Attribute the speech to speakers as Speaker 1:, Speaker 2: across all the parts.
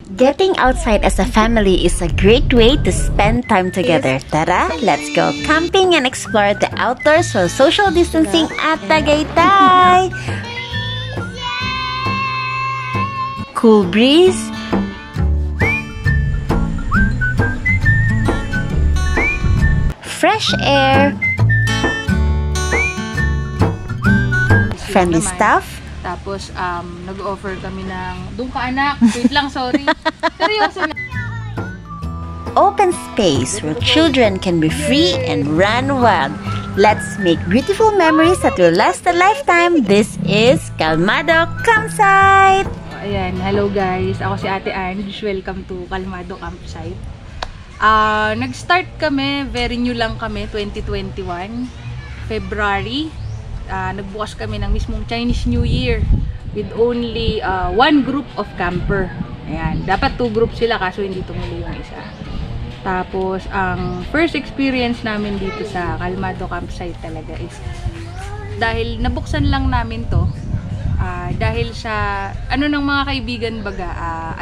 Speaker 1: Getting outside as a family is a great way to spend time together. Tara, let's go camping and explore the outdoors while social distancing at Tagaytay. Cool breeze, fresh air, friendly staff.
Speaker 2: Tapos, nag-offer kami ng, doon ka anak, wait lang, sorry. Seryoso na.
Speaker 1: Open space where children can be free and run wild. Let's make beautiful memories that will last a lifetime. This is Kalmado Campsite!
Speaker 2: Ayan, hello guys. Ako si Ate Ange. Welcome to Kalmado Campsite. Nag-start kami, very new lang kami, 2021, February. Nagbukas kami ng mismong Chinese New Year with only one group of camper. Ayan, dapat 2 groups sila kaso hindi tumuloy yung isa. Tapos, ang first experience namin dito sa Kalmado Campsite talaga is dahil nabuksan lang namin to dahil sa ano ng mga kaibigan baga,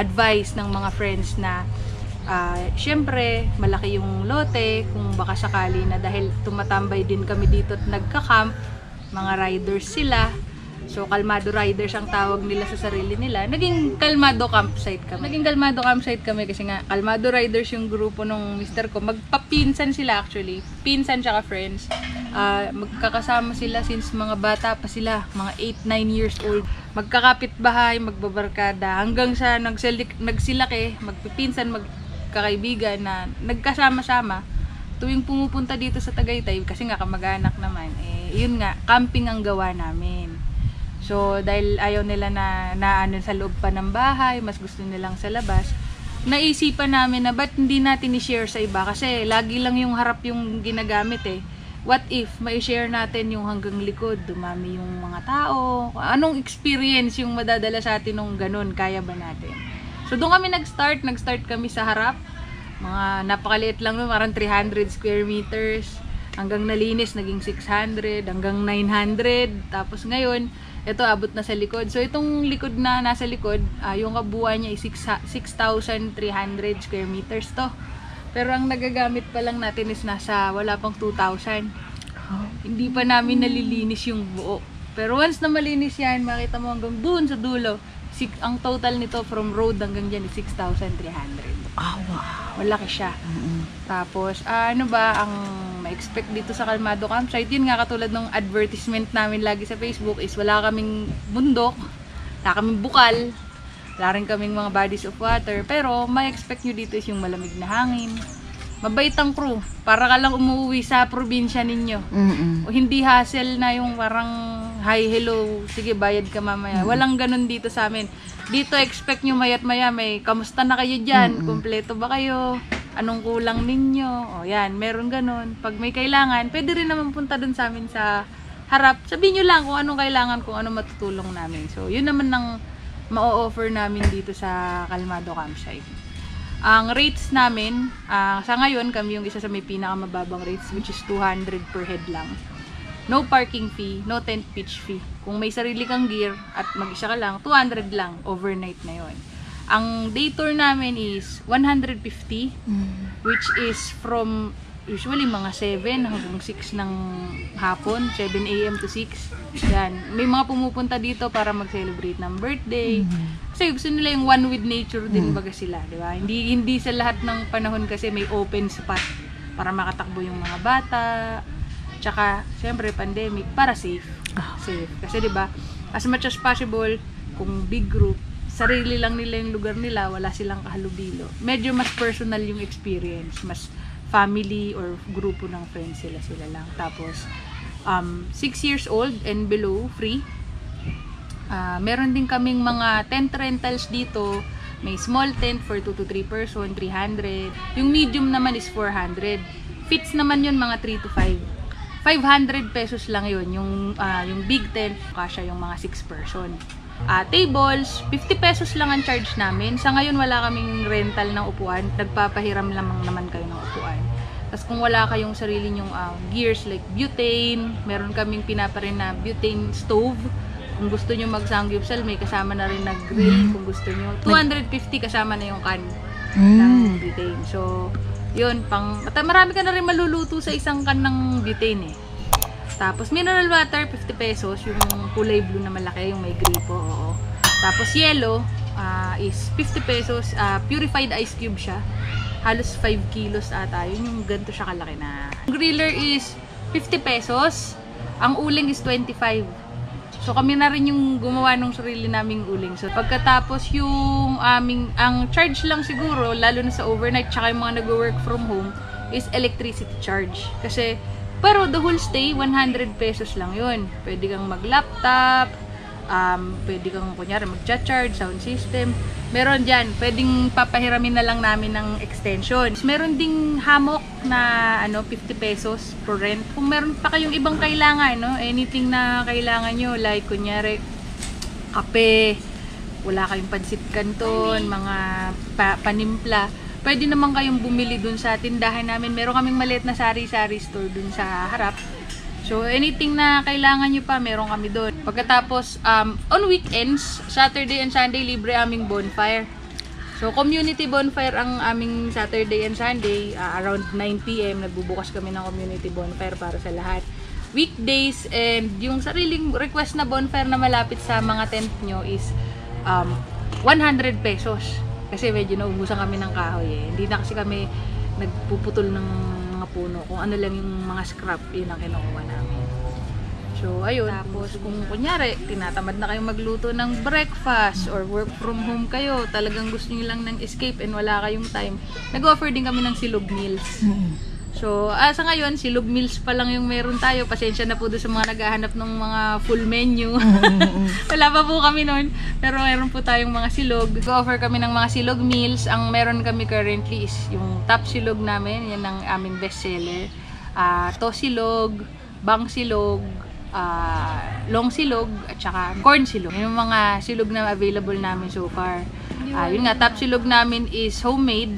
Speaker 2: advice ng mga friends na syempre malaki yung lote kung baka sakali na dahil tumatambay din kami dito at nagka-camp, mga riders sila. So, Kalmado Riders ang tawag nila sa sarili nila. Naging Kalmado Campsite kami. Naging Kalmado Campsite kami kasi nga Kalmado Riders yung grupo nung mister ko. Magpapinsan sila actually. Pinsan tsaka friends. Magkakasama sila since mga bata pa sila. Mga 8-9 years old. Magkakapit bahay, magbabarkada. Hanggang sa nagsilaki, magpipinsan, magkakaibigan na nagkasama-sama. Tuwing pumupunta dito sa Tagaytay, kasi nga kamag-anak naman, yun nga, camping ang gawa namin. So, dahil ayaw nila na ano sa loob pa ng bahay, mas gusto nilang sa labas, naisipan namin na ba't hindi natin i-share sa iba? Kasi lagi lang yung harap yung ginagamit eh. What if ma-share natin yung hanggang likod, dumami yung mga tao, anong experience yung madadala sa atin nung ganun, kaya ba natin? So, doon kami nag-start kami sa harap, mga napakaliit lang nun, parang 300 square meters, hanggang nalinis, naging 600, hanggang 900, tapos ngayon, ito abot na sa likod. So, itong likod na nasa likod, yung kabuuan niya ay 6,300 square meters to. Pero ang nagagamit pa lang natin is nasa wala pang 2,000. Hindi pa namin nalilinis yung buo. Pero once na malinis yan, makita mo hanggang dun sa dulo, ang total nito from road hanggang dyan is 6,300.
Speaker 1: Oh, wow.
Speaker 2: Malaki siya. Tapos, ano ba ang ma-expect dito sa Kalmado Campsite? Yun nga, katulad ng advertisement namin lagi sa Facebook is wala kaming bundok, wala kaming bukal, wala rin kaming mga bodies of water, pero ma-expect nyo dito is yung malamig na hangin. Mabait ang crew. Para ka lang umuwi sa probinsya ninyo. O hindi hassle na yung parang hi, hello, sige bayad ka mamaya. Walang ganun dito sa amin. Dito expect nyo mayat maya may kamusta na kayo dyan? Kompleto ba kayo? Anong kulang ninyo? O yan, meron ganun. Pag may kailangan, pwede rin naman punta dun sa amin sa harap. Sabihin nyo lang kung anong kailangan, kung anong matutulong namin. So, yun naman ang ma-offer namin dito sa Kalmado Campsite. Ang rates namin, sa ngayon, kami yung isa sa may pinakamababang rates, which is 200 per head lang. No parking fee, no tent pitch fee. Kung may sarili kang gear at mag-isa ka lang, 200 lang, overnight na yon. Ang day tour namin is 150, which is from usually mga 7 hanggang 6 ng hapon, 7 AM to 6. Yan. May mga pumupunta dito para mag-celebrate ng birthday. Kasi gusto nila yung one with nature din baga sila, di ba? Hindi sa lahat ng panahon kasi may open spot para makatakbo yung mga bata. Tsaka, syempre, pandemic, para safe. Safe. Kasi, di ba, as much as possible, kung big group, sarili lang nila yung lugar nila, wala silang kahalubilo. Medyo mas personal yung experience, mas family or grupo ng friends sila lang. Tapos, 6 years old and below, free. Meron din kaming mga tent rentals dito. May small tent for 2 to 3 person, 300. Yung medium naman is 400. Fits naman yun, mga 3 to 5. 500 pesos lang yun. Yung big tent, kasya yung mga 6 person. Tables, 50 pesos lang ang charge namin. Sa ngayon, wala kaming rental ng upuan. Nagpapahiram lamang naman kayo ng upuan. Tapos kung wala kayong sarili nyong gears like butane, meron kaming pinaparin na butane stove. Kung gusto nyo mag-sangyupsal, may kasama na rin na grill kung gusto nyo. 250 kasama na yung can ng butane. So, yun, marami ka na rin maluluto sa isang can ng butane eh. Tapos, mineral water, 50 pesos. Yung kulay blue na malaki, yung may gripo. Oo. Tapos, yellow is 50 pesos. Purified ice cube siya. Halos 5 kilos ata. Yun yung ganito siya kalaki na. Yung griller is 50 pesos. Ang uling is 25. So, kami na rin yung gumawa ng sarili naming uling. So, pagkatapos yung ang charge lang siguro, lalo na sa overnight, tsaka yung mga nag-work from home, is electricity charge. Kasi, pero the whole stay, 100 pesos lang yun. Pwede kang mag-laptop, pwede kang, kunyari, mag-charge, sound system. Meron dyan, pwedeng papahiramin na lang namin ng extension. Meron ding hammock na 50 pesos per rent. Kung meron pa kayong ibang kailangan, no? Anything na kailangan nyo, like kunyari, kape, wala kayong pansit canton, mga panimpla, pwede naman kayong bumili dun sa tindahan namin. Meron kaming maliit na sari-sari store dun sa harap. So, anything na kailangan nyo pa, meron kami doon. Pagkatapos, on weekends, Saturday and Sunday, libre aming bonfire. So, community bonfire ang aming Saturday and Sunday. Around 9 PM, nagbubukas kami ng community bonfire para sa lahat. Weekdays, and yung sariling request na bonfire na malapit sa mga tent nyo is 100 pesos. Kasi medyo naubusan kami ng kahoy eh. Hindi na kasi kami nagpuputol ng puno, kung ano lang yung mga scrap, yun ang kinukuha namin. So, ayun. Tapos, kung kunyari, tinatamad na kayong magluto ng breakfast or work from home kayo, talagang gusto nyo lang ng escape and wala kayong time, nag-offer din kami ng silog meals. So, sa ngayon, silog meals pa lang yung meron tayo. Pasensya na po doon sa mga naghahanap ng mga full menu. Wala pa po kami noon. Pero meron po tayong mga silog. Go-offer kami ng mga silog meals. Ang meron kami currently is yung top silog namin. Yan ang aming best seller. Tosilog, bang silog, long silog, at saka corn silog. Yung mga silog na available namin so far. Yun nga, top silog namin is homemade.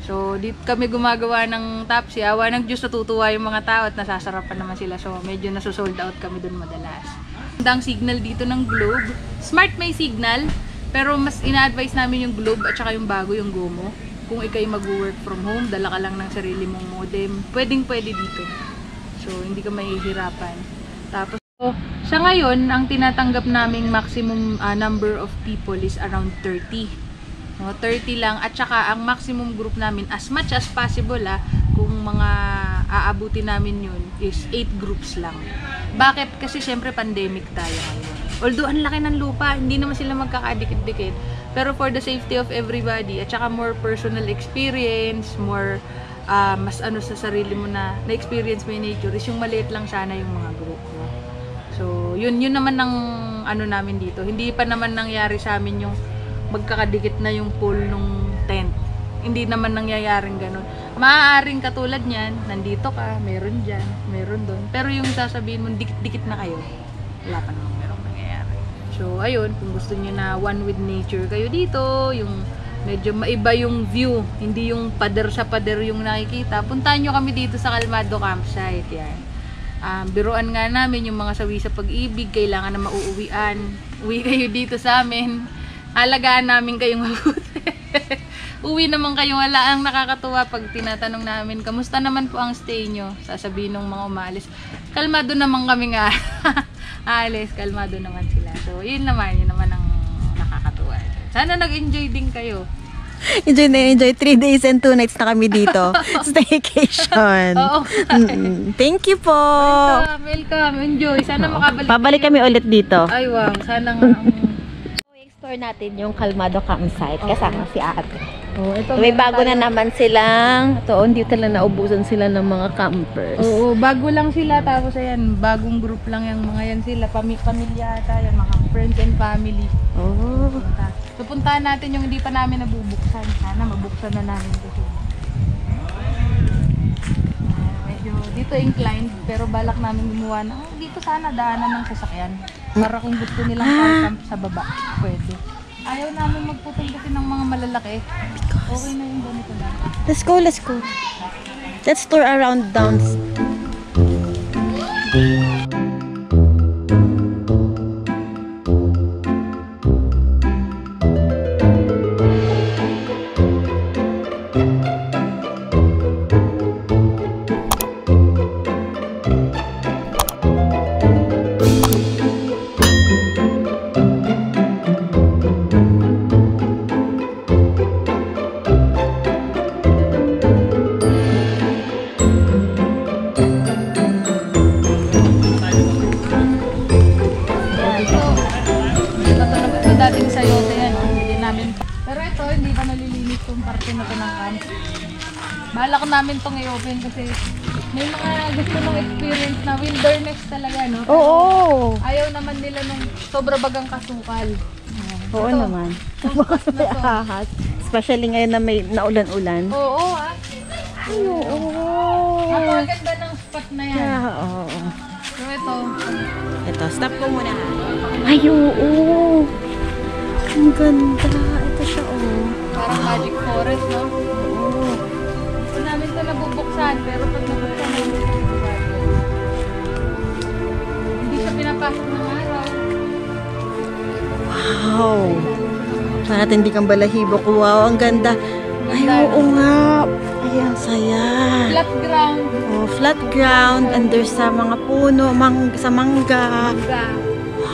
Speaker 2: So, dito kami gumagawa ng tapsi. Awa ng Diyos, natutuwa yung mga tao at nasasarapan naman sila. So, medyo nasusold out kami dun madalas. Ang signal dito ng Globe. Smart may signal, pero mas ina-advise namin yung Globe at saka yung bago, yung Gomo. Kung ikay mag-work from home, dala ka lang ng sarili mong modem. Pwedeng-pwede dito. So, hindi ka mahihirapan. Tapos, sa ngayon, ang tinatanggap naming maximum number of people is around 30. 30 lang, at saka ang maximum group namin as much as possible kung mga aabutin namin yun is 8 groups lang. Bakit? Kasi syempre pandemic tayo ngayon. Although ang laki ng lupa, hindi naman sila magkakadikit-dikit, pero for the safety of everybody at saka more personal experience, more mas sa sarili mo na experience mo yung nature is yung maliit lang sana yung mga group, no? So yun naman ang namin dito. Hindi pa naman nangyari sa amin yung magkakadikit na yung pool nung tent. Hindi naman nangyayaring ganun. Maaaring katulad niyan, nandito ka, meron dyan, meron doon. Pero yung sasabihin mo, dikit-dikit na kayo, wala pa naman merong nangyayari. So, ayun, kung gusto niyo na one with nature kayo dito, yung medyo maiba yung view, hindi yung pader sa pader yung nakikita, puntahan nyo kami dito sa Calmado Campsite. Yan. Biruan nga namin yung mga sawi sa pag-ibig, kailangan na mauuwian. Uwi kayo dito sa amin. Alagaan namin kayong mabuti. Uwi naman kayo, wala ang nakakatuwa pag tinatanong namin, kamusta naman po ang stay nyo? Sasabihin ng mga umalis, kalmado naman kami nga. Alis, kalmado naman sila. So, yun naman ang nakakatuwa. Sana nag-enjoy din kayo.
Speaker 1: Enjoy na enjoy. 3 days and 2 nights na kami dito. Staycation.
Speaker 2: Oo.
Speaker 1: Thank you po.
Speaker 2: Welcome. Enjoy. Sana makabalik.
Speaker 1: Pabalik kami ulit dito.
Speaker 2: Ay, wow. Sana nga.
Speaker 1: I-explore natin yung Calmado Campsite kasama si ate.
Speaker 2: Ito,
Speaker 1: may bago na naman silang, dito lang naubusan sila ng mga campers.
Speaker 2: Oo, bago lang sila. Tapos ayan, bagong group lang yung mga yan sila. Pamilya ata yan, mga friends and family. So, puntahan natin yung hindi pa namin nabubuksan. Sana mabuksan na namin ito. Medyo dito inclined, pero balak namin gumawa na, dito sana daanan ng sasakyan. Para kung gusto nilang camp sa baba, pwede. Ayaw namin magputol-putin ng mga malalaki. Okay na yung ganito lang.
Speaker 1: Let's go. Let's tour around down.
Speaker 2: nalilinis tong parte na to ng camp. Balak namin tong i-open kasi may mga gusto nung experience na wilderness talaga, no?
Speaker 1: Oo.
Speaker 2: Ayaw naman nila nung sobra bagang kasukal.
Speaker 1: Oo
Speaker 2: Ito,
Speaker 1: naman.
Speaker 2: bukas na to.
Speaker 1: Ahas. Especially ngayon na may naulan-ulan.
Speaker 2: Oo,
Speaker 1: Ay, oo.
Speaker 2: Napakaganda ng spot na yan.
Speaker 1: Yeah, oo.
Speaker 2: So ito,
Speaker 1: Ito, stop ko muna. Ay, oo. Ang ganda. Ito siya, oh.
Speaker 2: parang magic forest, no?
Speaker 1: Oo.
Speaker 2: Gusto namin ito nabubuksan, pero pag nabuksan namin ito, hindi siya pinapasok ng araw.
Speaker 1: Wow. Para hindi kang balahibo ko. Wow, ang ganda. Ay, oo nga. Ay, ang saya.
Speaker 2: Flat ground.
Speaker 1: Oh, flat ground. And there's sa mga puno, sa mangga.
Speaker 2: Mangga.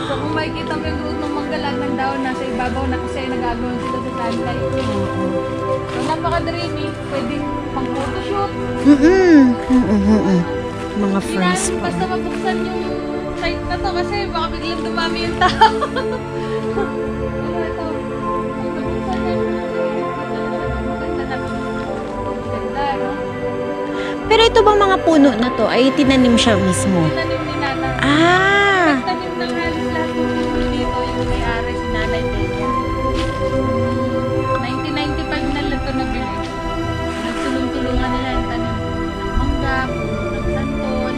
Speaker 2: So kung makikita mo yung root ng mangga, lahat ng daon nasa ibabaw na kasi nagagawin sila sa sunlight. So napaka-dreamy. Pwedeng pang photoshoot.
Speaker 1: Mga
Speaker 2: Hindi
Speaker 1: friends
Speaker 2: namin
Speaker 1: ko.
Speaker 2: basta mabuksan yung site na to kasi baka biglang dumami yung tao. Pero ito, mabuksan yan. Maganda na. Ganda, no?
Speaker 1: Pero ito bang mga puno na to ay tinanim siya mismo?
Speaker 2: Tinanim ni Nana.
Speaker 1: Ah!
Speaker 2: Nagtanim ng halos lahat ng puno dito yung may-ari si Nanay Delia. 1995 na lang ito nabili. Nagtulong-tulungan nila yung tanim ng mangga, puno ng santol,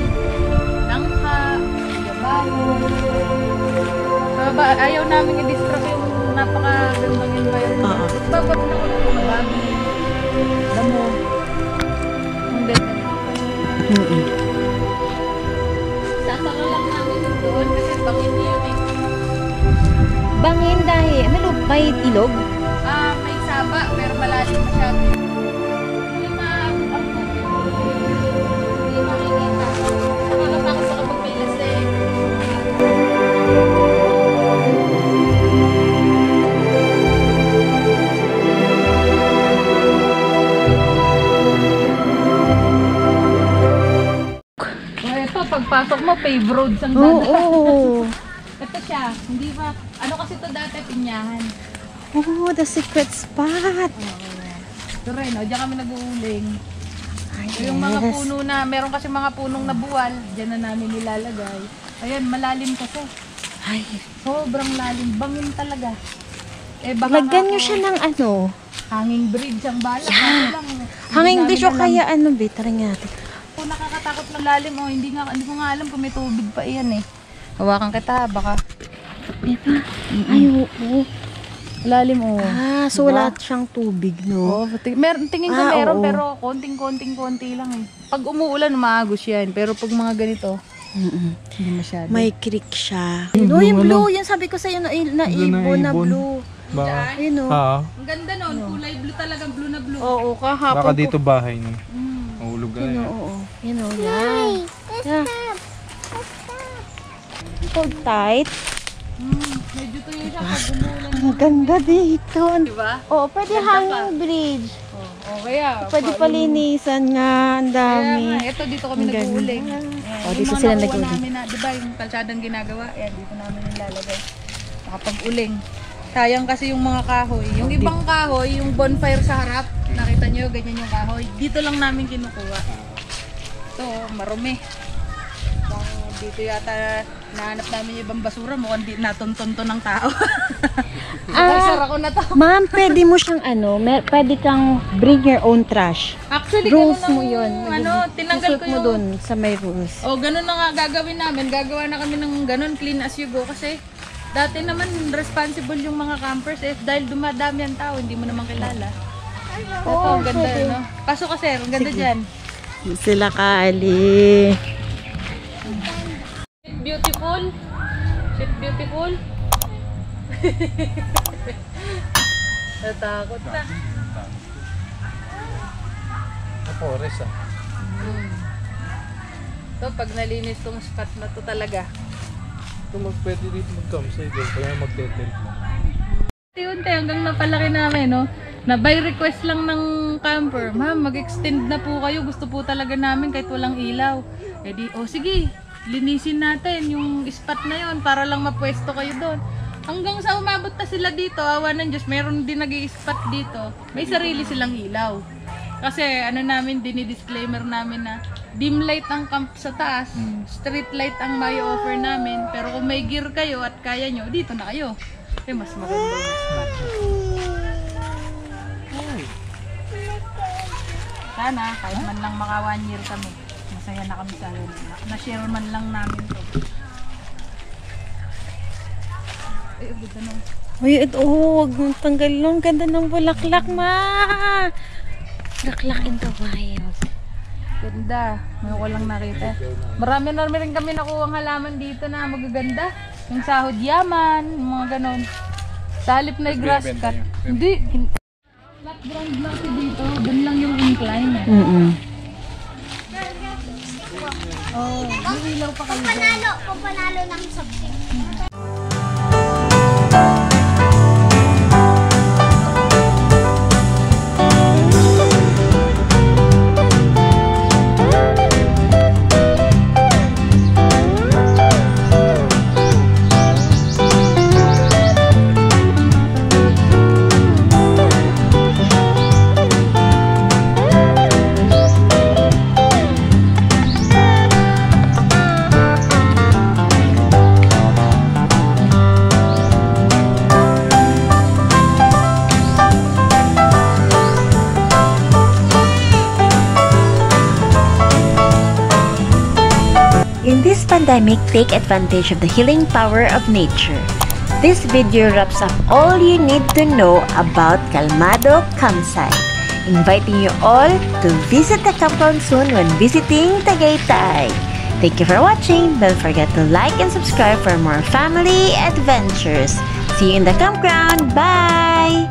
Speaker 2: langka, yabaho. So, ayaw namin i-distract yung napakagandang environment.
Speaker 1: Oo.
Speaker 2: Babag na ulit mga babi, damo. Ang ganda. Sasaka lang namin yung doon kasi bangin yun eh.
Speaker 1: Bangin dahil, may ilog?
Speaker 2: May saba pero malalim masyado. Hindi maabot ang tubig. Hindi makikita. Nakakatakot sa kapag may lasing. Ito, pagpasok mo, paved roads ang
Speaker 1: Oo.
Speaker 2: dadaan. Ito siya, hindi ba, ano kasi ito dati, pinyahan.
Speaker 1: Oh, the secret spot.
Speaker 2: Ito rin, o, diyan kami nag-uuling.
Speaker 1: Ay,
Speaker 2: Yung mga puno na, meron kasi mga punong nabuwal, diyan na namin nilalagay. Ayan, malalim kasi.
Speaker 1: Ay,
Speaker 2: Sobrang lalim, bangin talaga. Eh, baka
Speaker 1: lagyan
Speaker 2: nga
Speaker 1: nyo
Speaker 2: ako,
Speaker 1: siya ng ano?
Speaker 2: hanging bridge ang balak.
Speaker 1: Yeah.
Speaker 2: Ano lang,
Speaker 1: Hanging
Speaker 2: hindi
Speaker 1: bridge o
Speaker 2: namin alam.
Speaker 1: kaya ano, tara nga natin.
Speaker 2: Kung nakakatakot na lalim, oh, hindi ko nga alam kung may tubig pa iyan eh. Hawakan kita, baka.
Speaker 1: Diba? Ay, oo.
Speaker 2: Lalim, oh.
Speaker 1: Ah, so wala siyang tubig, no?
Speaker 2: Oh, tingin ko
Speaker 1: Ah,
Speaker 2: meron
Speaker 1: oo.
Speaker 2: pero konting-konti lang eh. Pag umuulan, maagos yan. Pero pag mga ganito, hindi masyado.
Speaker 1: May creek siya. No, yung blue, yung sabi ko sa'yo na ibon na blue.
Speaker 3: Ba?
Speaker 1: Ayun, no?
Speaker 3: Ah,
Speaker 2: Ang ganda nun, kulay blue talagang blue na blue.
Speaker 1: Oo, kahapon
Speaker 3: baka dito bahay niyo.
Speaker 2: Mm.
Speaker 3: Mahulog ka
Speaker 1: Yun,
Speaker 3: na yan.
Speaker 1: oo. Yun, oh, yan. Yeah. Hold tight.
Speaker 2: Medyo tuyo siya pag umuulan.
Speaker 1: Ang ganda dito.
Speaker 2: Diba?
Speaker 1: Oo, pwede
Speaker 2: Ganda
Speaker 1: hanging bridge.
Speaker 2: Oh, kaya.
Speaker 1: Pwede palinisan nga. Ang
Speaker 2: Kaya
Speaker 1: dami.
Speaker 2: nga, ito dito kami
Speaker 1: Ang ganda.
Speaker 2: nag-uuling.
Speaker 1: Oh, dito sila nag-uuling.
Speaker 2: Namin na, diba yung kalsadang ginagawa, ayan, dito namin nilalagay. Nakapag-uling. Sayang kasi yung mga kahoy. Yung ibang kahoy, yung bonfire sa harap, nakita nyo, ganyan yung kahoy. Dito lang namin kinukuha. Ito, marumi. Dito yata nahanap namin yung ibang basura, mukhang natuntunto ng tao. Sara ko na to.
Speaker 1: Ma'am, pwede mo siyang ano, pwede kang bring your own trash.
Speaker 2: Actually,
Speaker 1: Rules
Speaker 2: ganun
Speaker 1: mo
Speaker 2: ang-
Speaker 1: yun.
Speaker 2: Ano, tinanggal
Speaker 1: Isuot
Speaker 2: ko
Speaker 1: mo
Speaker 2: yung...
Speaker 1: dun sa may rules.
Speaker 2: O, ganun na nga gagawin namin. Gagawa na kami ng ganun, clean as you go. Kasi dati naman responsible yung mga campers eh. Dahil dumadami ang tao, hindi mo naman kilala. Ito, ang ganda,
Speaker 1: pwede.
Speaker 2: no? Pasok ka, sir. Ang ganda dyan.
Speaker 1: Sila Kali.
Speaker 2: Sweet beautiful. Sweet beautiful. Natakot na.
Speaker 3: Sa forest ah.
Speaker 2: So, pag nalinis tong spot na to talaga.
Speaker 3: Kung pwede dito mag-campsite doon, kaya mag-tent.
Speaker 2: Unti-unti hanggang napalaki namin, no? Na by request lang ng camper, ma'am, mag-extend na po kayo. Gusto po talaga namin kahit walang ilaw. Eh di, oh sige, linisin natin yung spot na yon para lang mapwesto kayo doon. Hanggang sa umabot na sila dito, awa ng Diyos, meron din nag-i-spot dito. May sarili silang ilaw. Kasi ano namin, dinidisclaimer namin na dim light ang camp sa taas, street light ang may offer namin. Pero kung may gear kayo at kaya nyo, dito na kayo. Eh, mas maganda yung spot. Sana, kahit man lang maka 1 year kami, masaya na kami sa Luna. Na-share man lang namin to. Ay, ganda nung.
Speaker 1: Uy, wag mong tanggalin. Ang ganda ng bulaklak, ma. Bulaklak in the wild.
Speaker 2: Ganda. May ko lang nakita. Marami na rin kami nakuha ang halaman dito na magaganda. Yung sahod yaman, mga ganon. Sa halip na grass cut. Hindi. Flat ground lang si dito. Doon lang yung incline. Oh, may ilaw pa kayo.
Speaker 4: Kung panalo ng subject.
Speaker 1: In this pandemic, take advantage of the healing power of nature. This video wraps up all you need to know about Calmado Campsite, inviting you all to visit the campground soon when visiting Tagaytay. Thank you for watching. Don't forget to like and subscribe for more family adventures. See you in the campground. Bye!